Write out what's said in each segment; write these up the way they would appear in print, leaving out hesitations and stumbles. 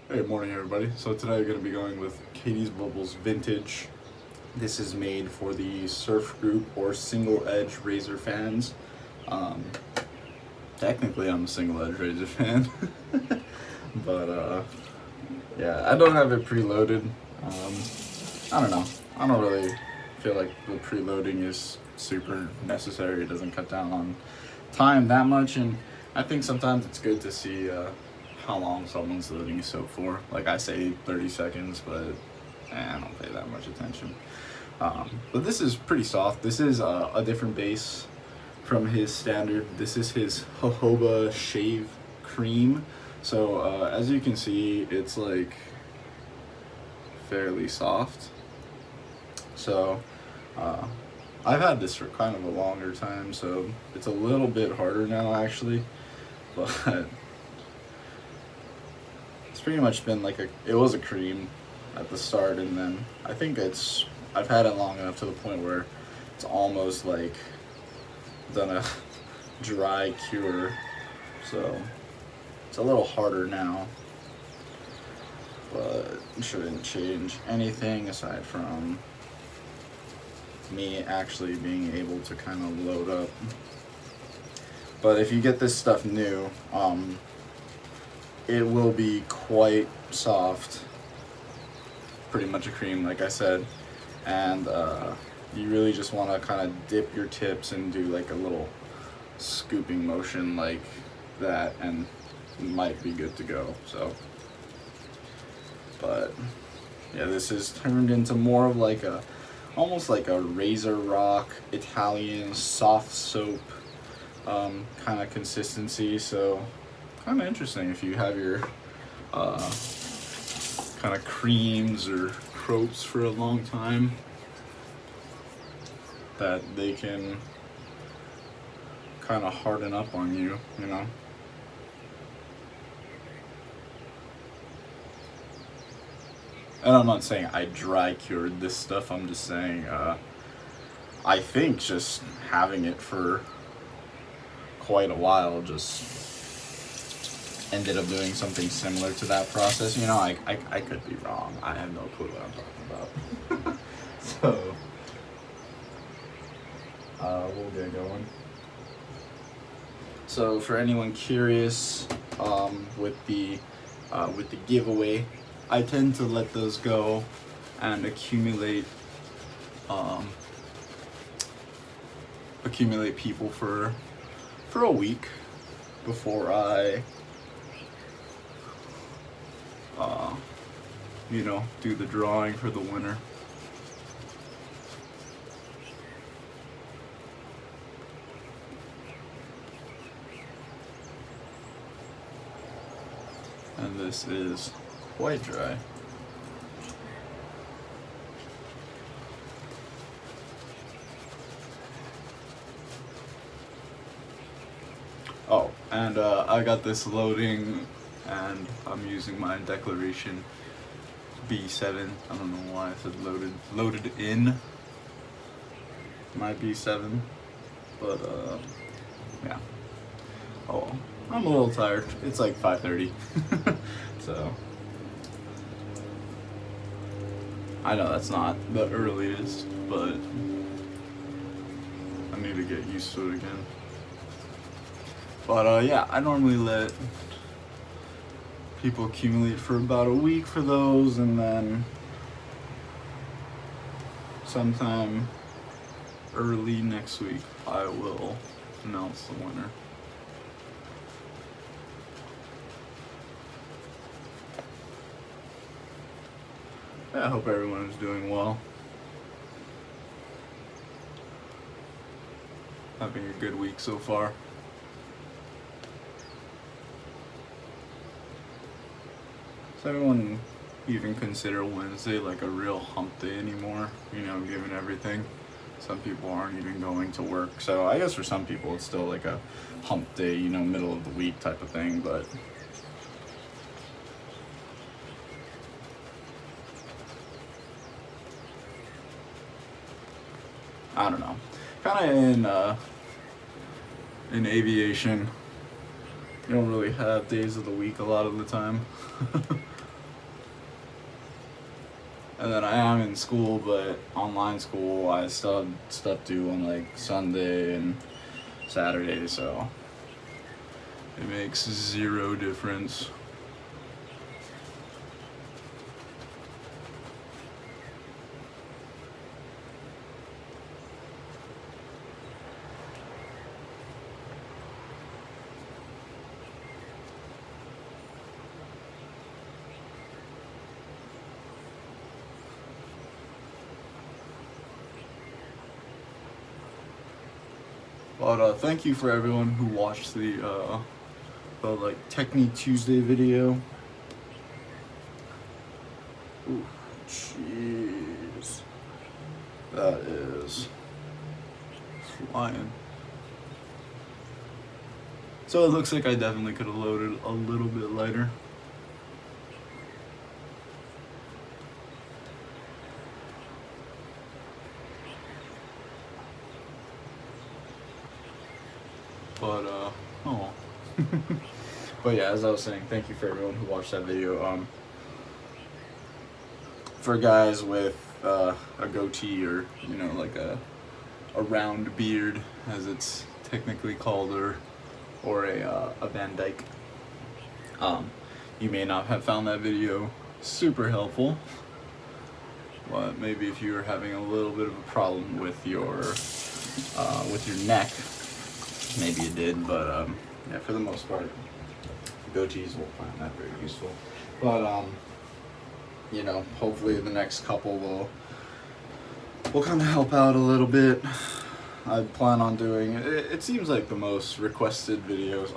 Hey, morning everybody. So today I'm going to be going with Catie's Bubbles Vintage. This is made for the surf group or single edge razor fans. Um, Technically I'm a single edge razor fan, but yeah, I don't have it preloaded. I don't know. I don't really feel like the preloading is super necessary. It doesn't cut down on time that much, and I think sometimes it's good to see how long someone's loading a soap for. Like I say 30 seconds, but I don't pay that much attention. But this is pretty soft. This is a different base from his standard. This is his jojoba shave cream. So as you can see, it's like fairly soft. So I've had this for kind of a longer time, so it's a little bit harder now actually, but it's pretty much been like it was a cream at the start, and then I've had it long enough to the point where it's almost like done a dry cure, so it's a little harder now, but it shouldn't change anything aside from me actually being able to kind of load up. But if you get this stuff new, it will be quite soft, pretty much a cream like I said, and you really just want to kind of dip your tips and do like a little scooping motion like that, and you might be good to go. So, but yeah, this is turned into more of like almost like a razor rock Italian soft soap kind of consistency. So kind of interesting if you have your kind of creams or croaks for a long time, that they can kind of harden up on you, you know. And I'm not saying I dry cured this stuff, I'm just saying I think just having it for quite a while just ended up doing something similar to that process. You know, I could be wrong. I have no clue what I'm talking about. So, we'll get going. So, for anyone curious, with the giveaway, I tend to let those go and accumulate people for a week before I do the drawing for the winner. And this is quite dry. Oh, and I got this loading, and I'm using my Declaration B7. I don't know why I said loaded in my B7, but yeah. Oh well. I'm a little tired. It's like 5:30, so I know that's not the earliest, but I need to get used to it again. But yeah, I normally let people accumulate for about a week for those, and then sometime early next week I will announce the winner. I hope everyone is doing well. Having a good week so far. Does everyone even consider Wednesday like a real hump day anymore? You know, given everything. Some people aren't even going to work. So I guess for some people it's still like a hump day, you know, middle of the week type of thing, but I don't know. Kind of in aviation, you don't really have days of the week a lot of the time. And then I am in school, but online school, I still have stuff due on like Sunday and Saturday, so it makes zero difference. But thank you for everyone who watched the like Technique Tuesday video. Ooh, jeez, that is flying. So it looks like I definitely could have loaded a little bit lighter. But oh. But yeah, as I was saying, thank you for everyone who watched that video. For guys with a goatee, or you know, like a round beard, as it's technically called, or a Van Dyke, you may not have found that video super helpful. But maybe if you were having a little bit of a problem with your neck, maybe it did. But yeah, for the most part, goatees will find that very useful. But you know, hopefully the next couple will kind of help out a little bit. I plan on doing it. It seems like the most requested videos.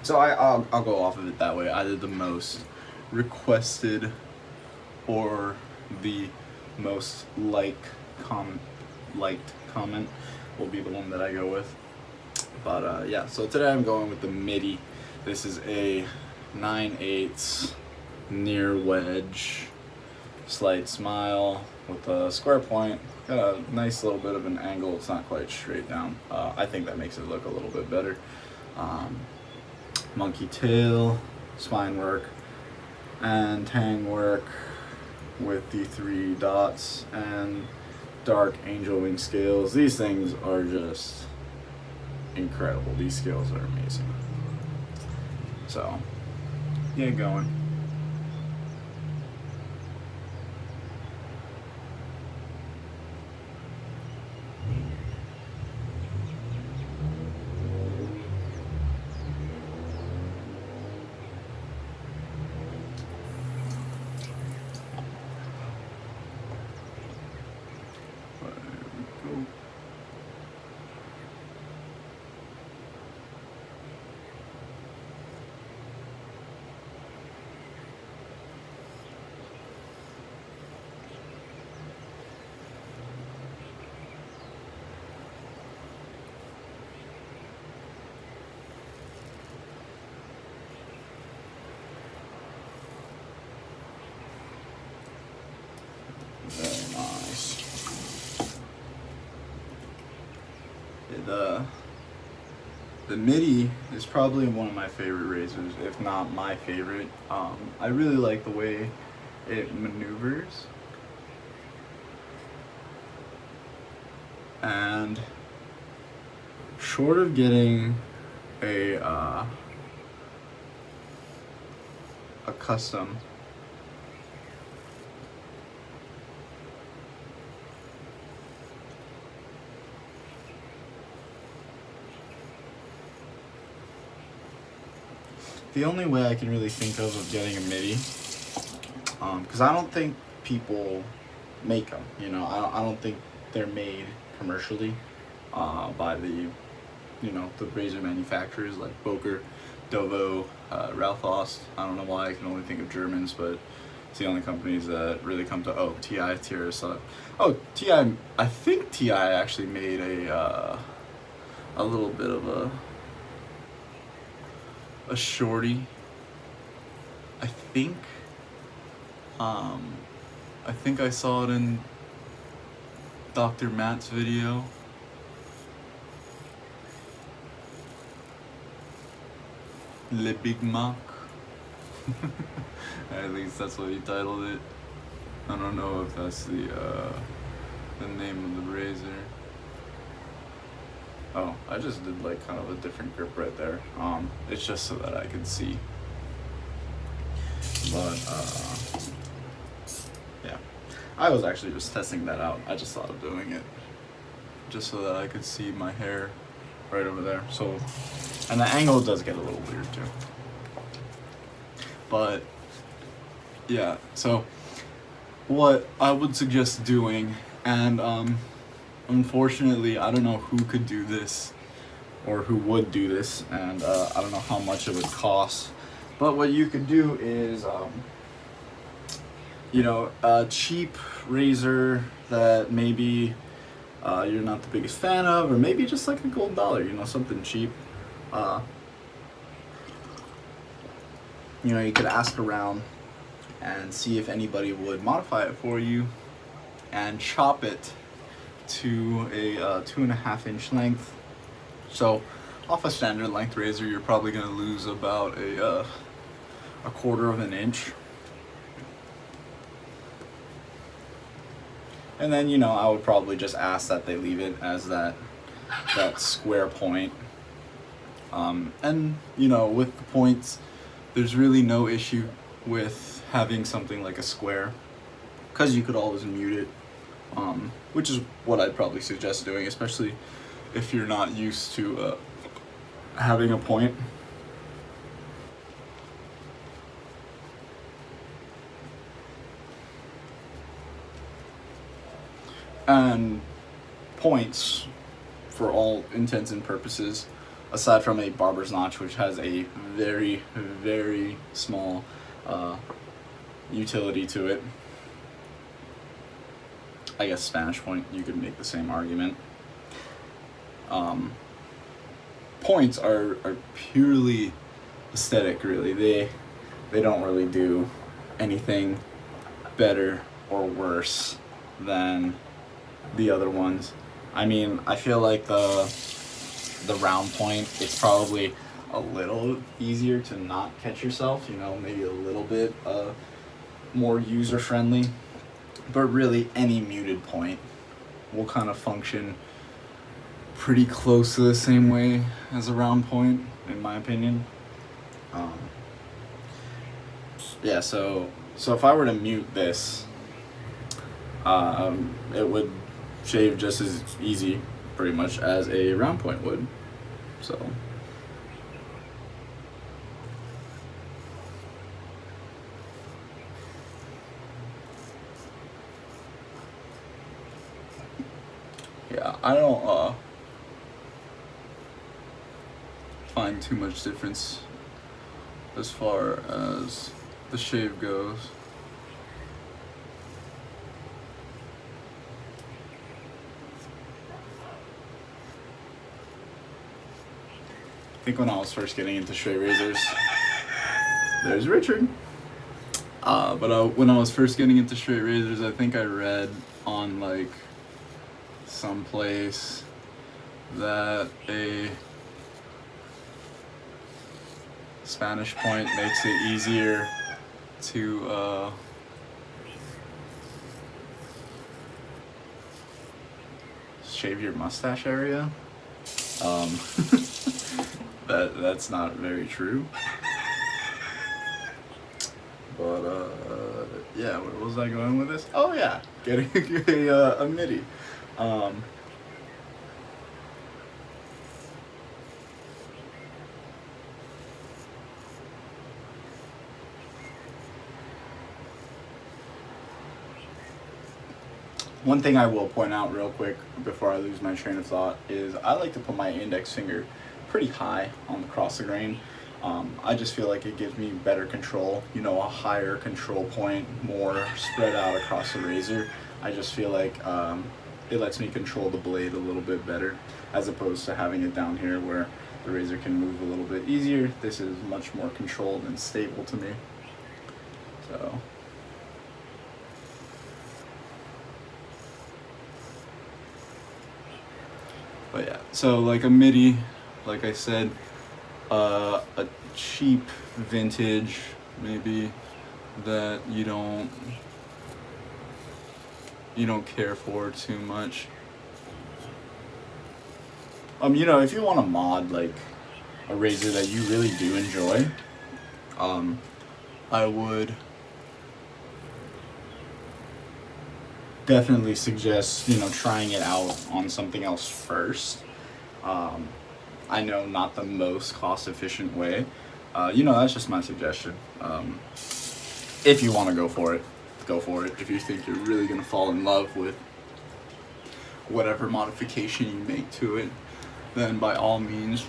So I'll go off of it that way. Either the most requested or the most liked comment will be the one that I go with. But yeah, so today I'm going with the MIDI. This is a 9/8 near wedge, slight smile with a square point. Got a nice little bit of an angle. It's not quite straight down. I think that makes it look a little bit better. Monkey tail, spine work, and tang work with the 3 dots and dark angel wing scales. These things are just incredible. These scales are amazing. So, get going. Very nice. The MIDI is probably one of my favorite razors, if not my favorite. I really like the way it maneuvers, and short of getting a custom the only way I can really think of getting a MIDI, because I don't think people make them, you know, I don't think they're made commercially by the, you know, the razor manufacturers like Boker, Dovo, Ralph Ost. I don't know why I can only think of Germans, but it's the only companies that really come to, oh, TI, Tierra. Oh, TI, I think TI actually made a little bit of a shorty. I think I saw it in Dr. Matt's video. Le Big Mac. At least that's what he titled it. I don't know if that's the name of the razor. Oh, I just did like kind of a different grip right there. It's just so that I could see. But yeah, I was actually just testing that out. I just thought of doing it just so that I could see my hair right over there. So, and the angle does get a little weird too. But yeah, so what I would suggest doing, and unfortunately I don't know who could do this or who would do this, and I don't know how much it would cost, but what you could do is you know, a cheap razor that maybe you're not the biggest fan of, or maybe just like a gold dollar, you know, something cheap. You know, you could ask around and see if anybody would modify it for you and chop it to a 2.5 inch length. So off a standard length razor, you're probably going to lose about a 1/4 of an inch. And then, you know, I would probably just ask that they leave it as that square point. And, you know, with the points, there's really no issue with having something like a square, because you could always mute it, which is what I'd probably suggest doing, especially if you're not used to having a point. And points, for all intents and purposes, aside from a barber's notch, which has a very, very small utility to it. I guess Spanish point, you could make the same argument. Points are purely aesthetic, really. They don't really do anything better or worse than the other ones. I mean, I feel like the round point, it's probably a little easier to not catch yourself, you know, maybe a little bit more user friendly, but really any muted point will kind of function pretty close to the same way as a round point, in my opinion. Yeah, so if I were to mute this, it would shave just as easy, pretty much, as a round point would. So yeah, I don't find too much difference as far as the shave goes. I think when I was first getting into straight razors, there's Richard. When I was first getting into straight razors, I think I read on like someplace that a Spanish point makes it easier to shave your mustache area. That's not very true. But yeah, where was I going with this? Oh yeah, getting a MIDI. One thing I will point out real quick before I lose my train of thought is I like to put my index finger pretty high on the cross the grain. I just feel like it gives me better control, you know, a higher control point, more spread out across the razor. I just feel like it lets me control the blade a little bit better, as opposed to having it down here where the razor can move a little bit easier. This is much more controlled and stable to me. So but yeah, so like a MIDI, like I said, a cheap vintage maybe that you don't you don't care for too much. You know, if you want to mod like a razor that you really do enjoy, I would definitely suggest, you know, trying it out on something else first. I know not the most cost efficient way. You know, that's just my suggestion. If you want to go for it, go for it. If you think you're really going to fall in love with whatever modification you make to it, then by all means,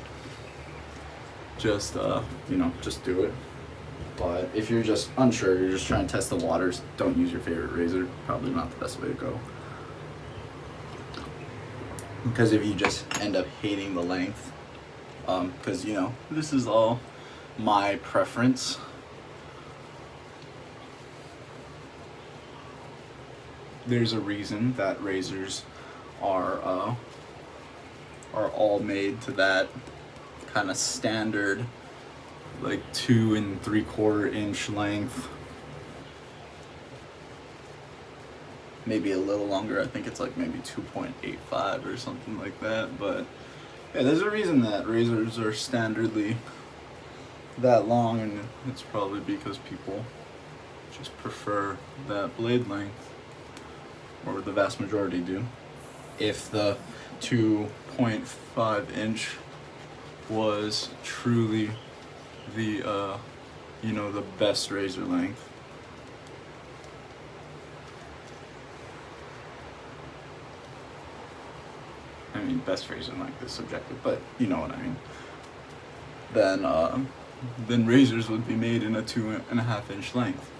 just, you know, just do it. But if you're just unsure, you're just trying to test the waters, don't use your favorite razor. Probably not the best way to go. Because if you just end up hating the length, because, you know, this is all my preference. There's a reason that razors are all made to that kind of standard, like 2 3/4 inch length. Maybe a little longer. I think it's like maybe 2.85 or something like that. But yeah, there's a reason that razors are standardly that long, and it's probably because people just prefer that blade length, or the vast majority do. If the 2.5 inch was truly the you know, the best razor length, I mean, best razor length is subjective, but you know what I mean, then razors would be made in a 2.5 inch length.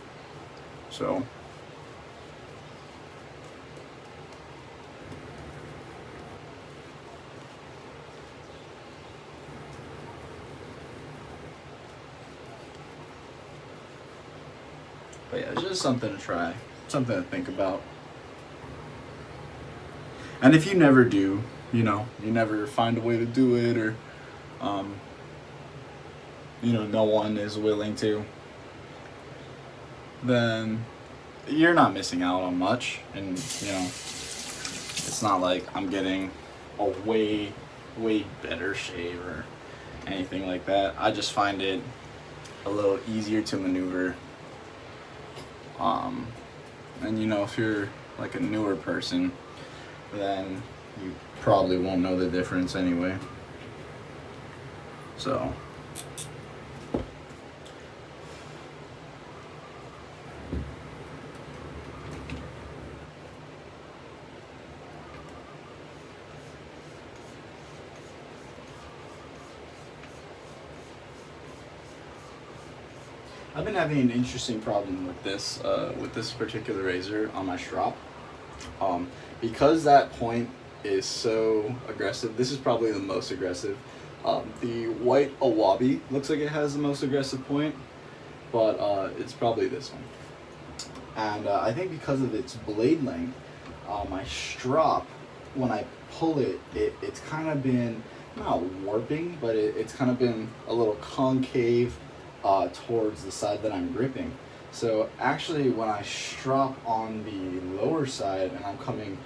So but yeah, it's just something to try, something to think about. And if you never do, you know, you never find a way to do it, or you know, no one is willing to, then you're not missing out on much. And you know, it's not like I'm getting a way better shave or anything like that. I just find it a little easier to maneuver. And you know, if you're like a newer person, then you probably won't know the difference anyway. So I've been having an interesting problem with this particular razor on my strop. Because that point is so aggressive, this is probably the most aggressive. The white Awabi looks like it has the most aggressive point, but it's probably this one. And I think because of its blade length, my strop, when I pull it, it's kind of been, not warping, but it's kind of been a little concave towards the side that I'm gripping. So actually when I strop on the lower side and I'm coming,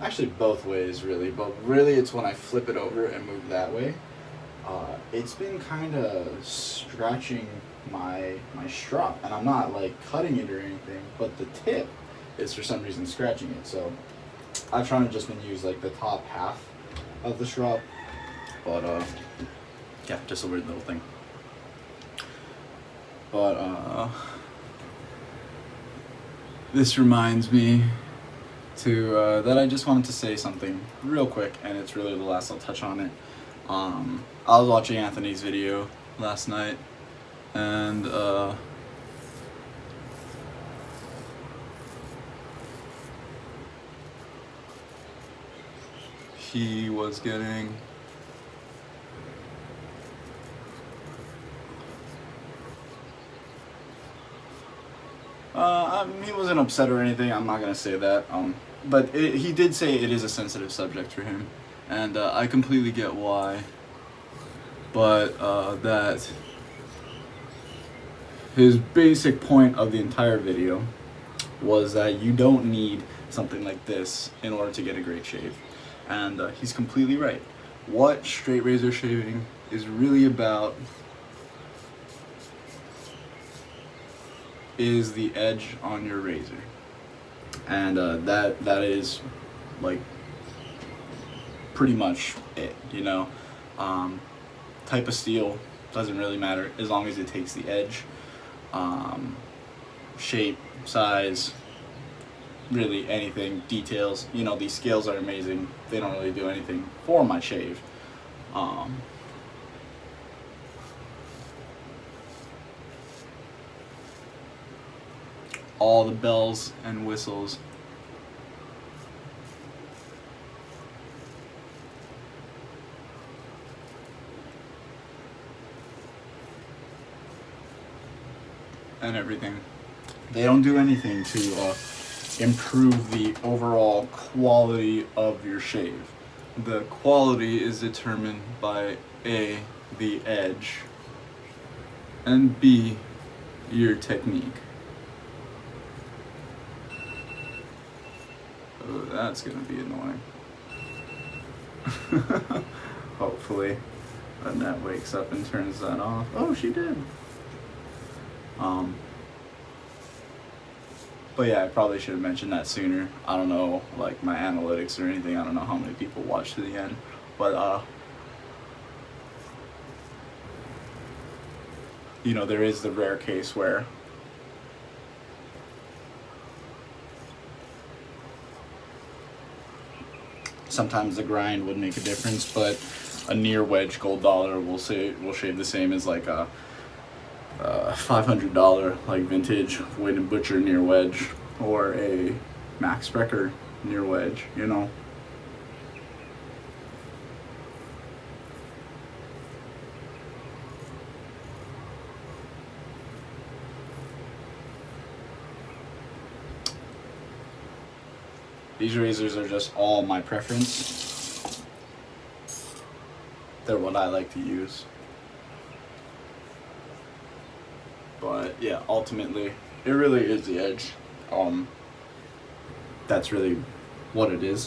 actually both ways really, but really it's when I flip it over and move that way, it's been kind of scratching my strop, and I'm not like cutting it or anything, but the tip is for some reason scratching it. So I've tried to just been use like the top half of the strop, but yeah, just a weird little thing. But this reminds me to that I just wanted to say something real quick, and it's really the last I'll touch on it. I was watching Anthony's video last night, and he was getting he wasn't upset or anything, I'm not gonna say that, but he did say it is a sensitive subject for him, and I completely get why, but that his basic point of the entire video was that you don't need something like this in order to get a great shave. And he's completely right. What straight razor shaving is really about is the edge on your razor. And that is like pretty much it, you know. Type of steel doesn't really matter as long as it takes the edge. Shape, size, really anything, details. You know, these scales are amazing. They don't really do anything for my shave. All the bells and whistles. And everything. They don't do anything to improve the overall quality of your shave. The quality is determined by A, the edge, and B, your technique. Oh, that's gonna be annoying. Hopefully, Annette wakes up and turns that off. Oh, she did. But yeah, I probably should have mentioned that sooner. I don't know, like my analytics or anything. I don't know how many people watch to the end, but you know, there is the rare case where sometimes the grind would make a difference, but a near wedge gold dollar will shave the same as like a $500 like vintage Win and Butcher near wedge or a Max Sprecher near wedge, you know. These razors are just all my preference. They're what I like to use. But yeah, ultimately, it really is the edge. That's really what it is.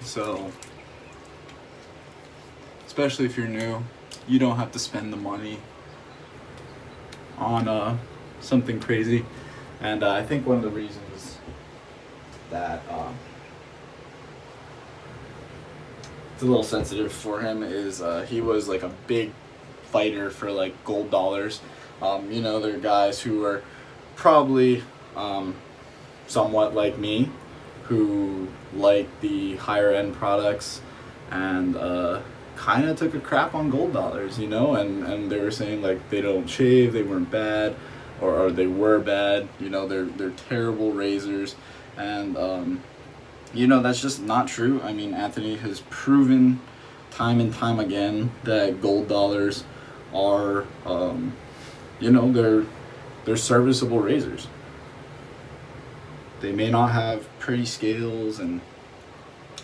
So, especially if you're new, you don't have to spend the money on something crazy. And I think one of the reasons that it's a little sensitive for him is he was like a big fighter for like gold dollars. You know, there are guys who are probably somewhat like me, who like the higher end products and kind of took a crap on gold dollars, you know, and they were saying like they don't shave, they weren't bad, or they were bad, you know, they're terrible razors, and you know, that's just not true. I mean, Anthony has proven time and time again that gold dollars are you know, they're serviceable razors. They may not have pretty scales and,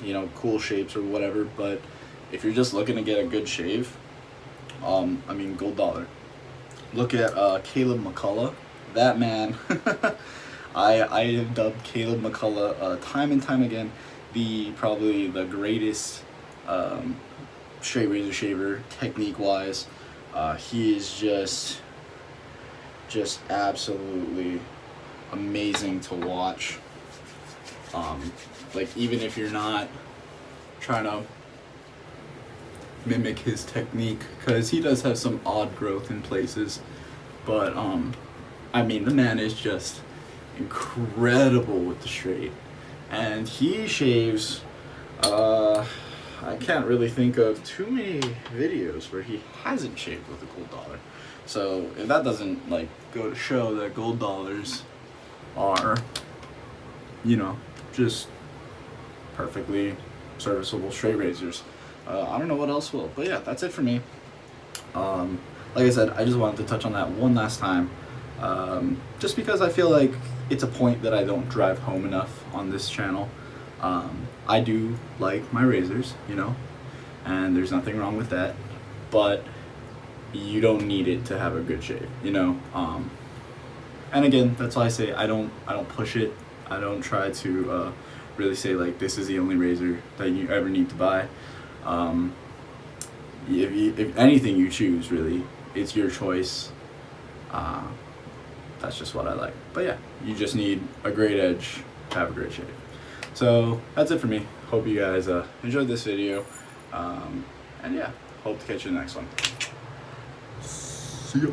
you know, cool shapes or whatever, but if you're just looking to get a good shave, I mean, gold dollar. Look at Caleb McCullough. That man, I have dubbed Caleb McCullough time and time again probably the greatest straight razor shaver technique wise. He is just absolutely amazing to watch. Like, even if you're not trying to mimic his technique, because he does have some odd growth in places, but I mean, the man is just incredible with the straight, and he shaves I can't really think of too many videos where he hasn't shaved with a gold dollar. So if that doesn't like go to show that gold dollars are, you know, just perfectly serviceable straight razors, I don't know what else will. But yeah, that's it for me. Like I said, I just wanted to touch on that one last time, just because I feel like it's a point that I don't drive home enough on this channel. I do like my razors, you know, and there's nothing wrong with that, but you don't need it to have a good shave, you know. And again, that's why I say I don't push it. I don't try to really say like this is the only razor that you ever need to buy. If anything you choose, really, it's your choice. That's just what I like. But yeah, you just need a great edge to have a great shave. So that's it for me. Hope you guys enjoyed this video. And yeah, hope to catch you in the next one. See ya.